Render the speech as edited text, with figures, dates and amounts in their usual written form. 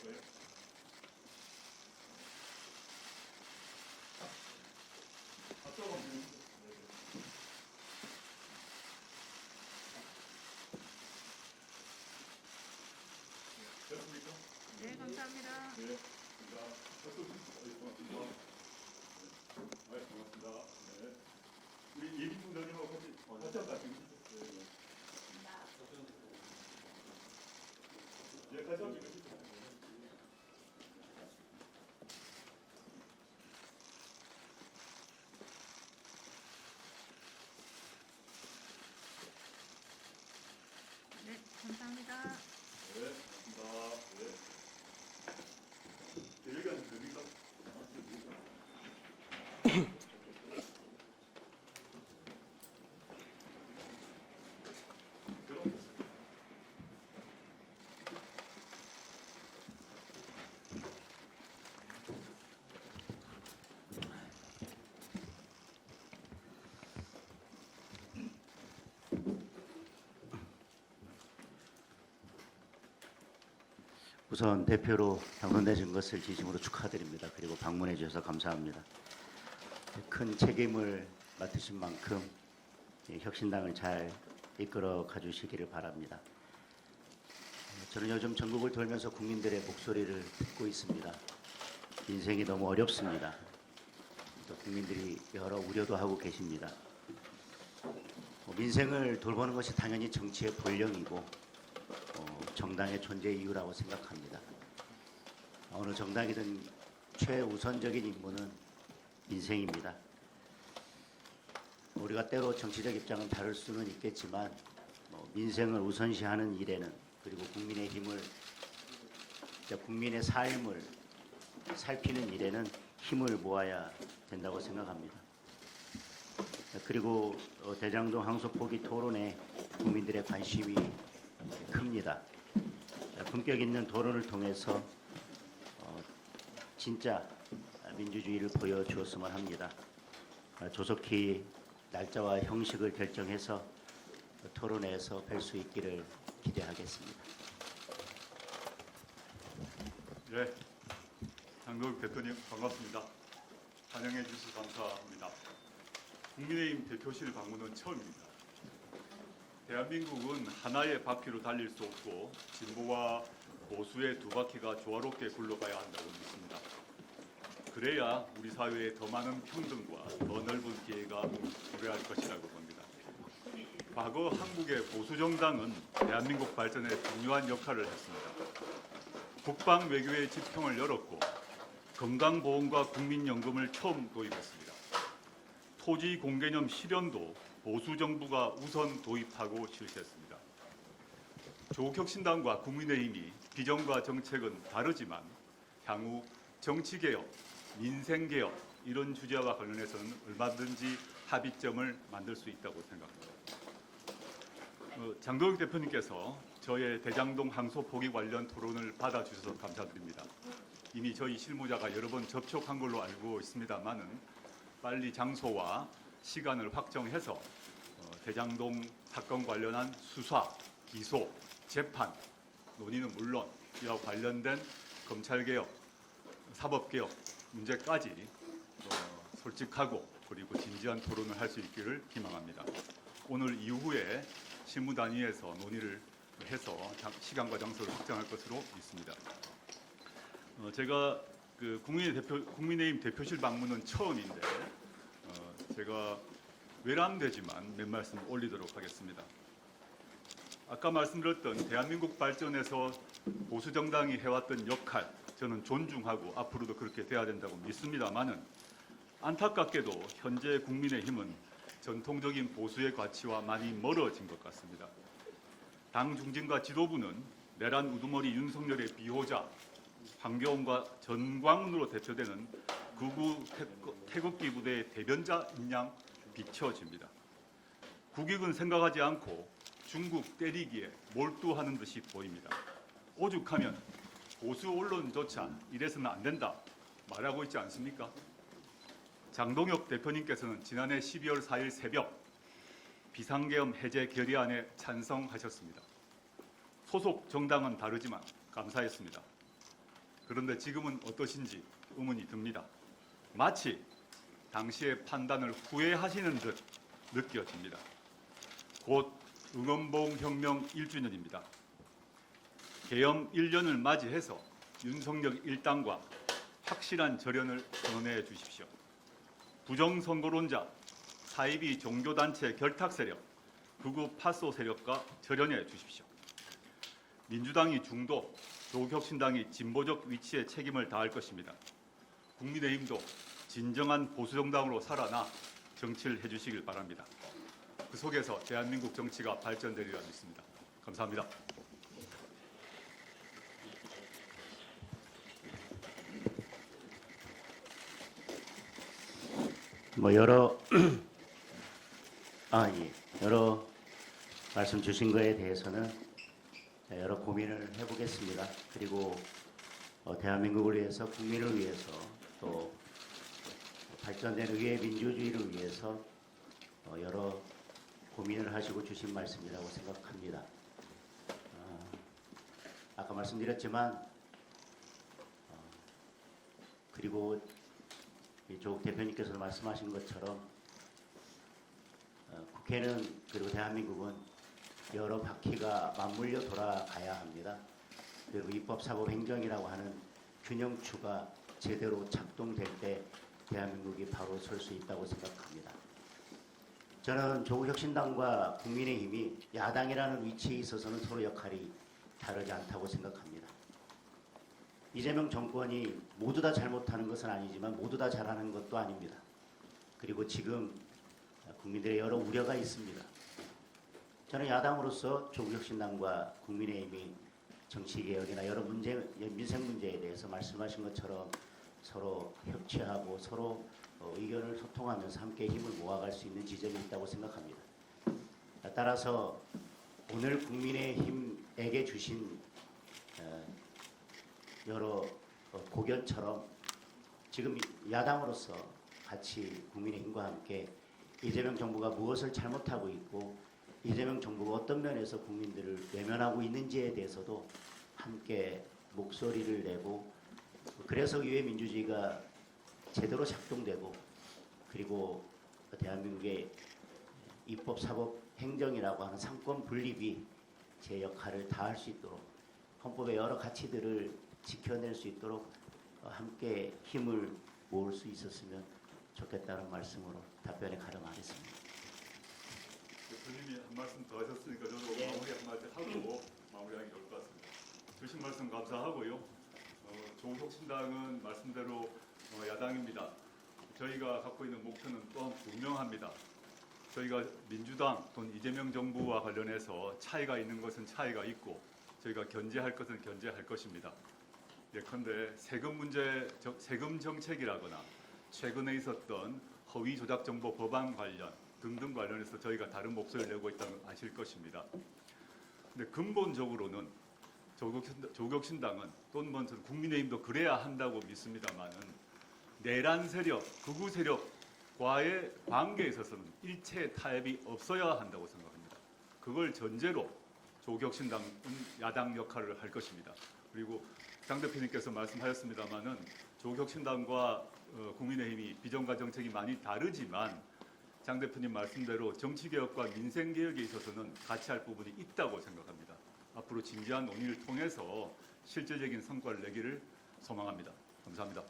거예요? 앞서가면 되겠죠? 됐습니까? 네, 감사합니다. 네. 자, 박수 주시죠. 고맙습니다. 네, 고맙습니다. 네. 우리 예비군 장님하고 같이 한번 같이 해주시죠. 네, 네. 예, 같이 한번 해주시죠. 네, 감사합니다. 네, 고맙습니다. 네. 네, 여기 앉으면 됩니까? 우선 대표로 당선되신 것을 진심으로 축하드립니다. 그리고 방문해 주셔서 감사합니다. 큰 책임을 맡으신 만큼 혁신당을 잘 이끌어 가주시기를 바랍니다. 저는 요즘 전국을 돌면서 국민들의 목소리를 듣고 있습니다. 인생이 너무 어렵습니다. 또 국민들이 여러 우려도 하고 계십니다. 민생을 돌보는 것이 당연히 정치의 본령이고 정당의 존재 이유라고 생각합니다. 어느 정당이든 최우선적인 임무는 민생입니다. 우리가 때로 정치적 입장은 다를 수는 있겠지만 민생을 우선시하는 일에는 그리고 국민의 힘을 국민의 삶을 살피는 일에는 힘을 모아야 된다고 생각합니다. 그리고 대장동 항소 포기 토론에 국민들의 관심이 큽니다. 품격 있는 토론을 통해서 진짜 민주주의를 보여주었으면 합니다. 조속히 날짜와 형식을 결정해서 토론회에서 뵐 수 있기를 기대하겠습니다. 네, 장동혁 대표님 반갑습니다. 환영해 주셔서 감사합니다. 국민의힘 대표실 방문은 처음입니다. 대한민국은 하나의 바퀴로 달릴 수 없고 진보와 보수의 두 바퀴가 조화롭게 굴러가야 한다고 믿습니다. 그래야 우리 사회에 더 많은 평등과 더 넓은 기회가 도래할 것이라고 봅니다. 과거 한국의 보수 정당은 대한민국 발전에 중요한 역할을 했습니다. 국방 외교의 지평을 열었고 건강보험과 국민연금을 처음 도입했습니다. 토지 공개념 실현도 보수 정부가 우선 도입하고 실시했습니다. 조국혁신당과 국민의힘이 비전과 정책은 다르지만 향후 정치개혁, 민생개혁 이런 주제와 관련해서는 얼마든지 합의점을 만들 수 있다고 생각합니다. 장동혁 대표님께서 저의 대장동 항소 포기 관련 토론을 받아주셔서 감사드립니다. 이미 저희 실무자가 여러 번 접촉한 걸로 알고 있습니다만은 빨리 장소와 시간을 확정해서 대장동 사건 관련한 수사, 기소, 재판, 논의는 물론 이와 관련된 검찰개혁, 사법개혁 문제까지 솔직하고 그리고 진지한 토론을 할 수 있기를 희망합니다. 오늘 이후에 실무단위에서 논의를 해서 시간과 장소를 확정할 것으로 믿습니다. 제가 국민의힘 대표실 방문은 처음인데 제가 외람되지만 몇 말씀 올리도록 하겠습니다. 아까 말씀드렸던 대한민국 발전에서 보수 정당이 해왔던 역할 저는 존중하고 앞으로도 그렇게 돼야 된다고 믿습니다만은 안타깝게도 현재 국민의힘은 전통적인 보수의 가치와 많이 멀어진 것 같습니다. 당 중진과 지도부는 내란 우두머리 윤석열의 비호자 황교안과 전광훈으로 대표되는 극우 태극기 부대의 대변자인 양 비춰집니다. 국익은 생각하지 않고 중국 때리기에 몰두하는 듯이 보입니다. 오죽하면 보수 언론조차 이래서는 안 된다 말하고 있지 않습니까? 장동혁 대표님께서는 지난해 12월 4일 새벽 비상계엄 해제 결의안에 찬성하셨습니다. 소속 정당은 다르지만 감사했습니다. 그런데 지금은 어떠신지 의문이 듭니다. 마치 당시의 판단을 후회하시는 듯 느껴집니다. 곧 응원봉 혁명 1주년입니다. 계엄 1년을 맞이해서 윤석열 일당과 확실한 절연을 선언해 주십시오. 부정선거론자, 사이비 종교단체 결탁 세력, 극우 파소 세력과 절연해 주십시오. 민주당이 중도, 조국혁신당이 진보적 위치에 책임을 다할 것입니다. 국민의힘도 진정한 보수정당으로 살아나 정치를 해주시길 바랍니다. 그 속에서 대한민국 정치가 발전되리라 믿습니다. 감사합니다. 여러 말씀 주신 거에 대해서는 여러 고민을 해보겠습니다. 그리고 대한민국을 위해서, 국민을 위해서, 또 발전된 의회 민주주의를 위해서 여러 고민을 하시고 주신 말씀이라고 생각합니다. 아까 말씀드렸지만 그리고 조국 대표님께서 말씀하신 것처럼 국회는, 그리고 대한민국은 여러 바퀴가 맞물려 돌아가야 합니다. 그리고 입법, 사법, 행정이라고 하는 균형추가 제대로 작동될 때 대한민국이 바로 설 수 있다고 생각합니다. 저는 조국혁신당과 국민의힘이 야당이라는 위치에 있어서는 서로 역할이 다르지 않다고 생각합니다. 이재명 정권이 모두 다 잘못하는 것은 아니지만 모두 다 잘하는 것도 아닙니다. 그리고 지금 국민들의 여러 우려가 있습니다. 저는 야당으로서 조국혁신당과 국민의힘이 정치개혁이나 여러 문제, 민생 문제에 대해서 말씀하신 것처럼 서로 협치하고 서로 의견을 소통하면서 함께 힘을 모아갈 수 있는 지점이 있다고 생각합니다. 따라서 오늘 국민의힘에게 주신 여러 고견처럼 지금 야당으로서 같이 국민의힘과 함께 이재명 정부가 무엇을 잘못하고 있고 이재명 정부가 어떤 면에서 국민들을 외면하고 있는지에 대해서도 함께 목소리를 내고, 그래서 의회 민주주의가 제대로 작동되고, 그리고 대한민국의 입법, 사법, 행정이라고 하는 상권 분립이 제 역할을 다할 수 있도록, 헌법의 여러 가치들을 지켜낼 수 있도록 함께 힘을 모을 수 있었으면 좋겠다는 말씀으로 답변에 가름하겠습니다. 대표님이 한 말씀 더 하셨으니까 저도 마무리 한마디 하고 마무리하기 좋을 것 같습니다. 주신 말씀 감사하고요. 조국혁신당은 말씀대로 야당입니다. 저희가 갖고 있는 목표는 또한 분명합니다. 저희가 민주당 또는 이재명 정부와 관련해서 차이가 있는 것은 차이가 있고 저희가 견제할 것은 견제할 것입니다. 예컨대 세금 문제, 세금 정책이라거나 최근에 있었던 허위 조작 정보 법안 관련 등등 관련해서 저희가 다른 목소리를 내고 있다는 걸 아실 것입니다. 근데 근본적으로는 조국혁신당은 또는 먼저 국민의힘도 그래야 한다고 믿습니다만은 내란 세력, 극우 세력과의 관계에 있어서는 일체 타협이 없어야 한다고 생각합니다. 그걸 전제로 조국혁신당은 야당 역할을 할 것입니다. 그리고 장 대표님께서 말씀하셨습니다마는 조국혁신당과 국민의힘이 비전과 정책이 많이 다르지만 장 대표님 말씀대로 정치개혁과 민생개혁에 있어서는 같이 할 부분이 있다고 생각합니다. 앞으로 진지한 논의를 통해서 실질적인 성과를 내기를 소망합니다. 감사합니다.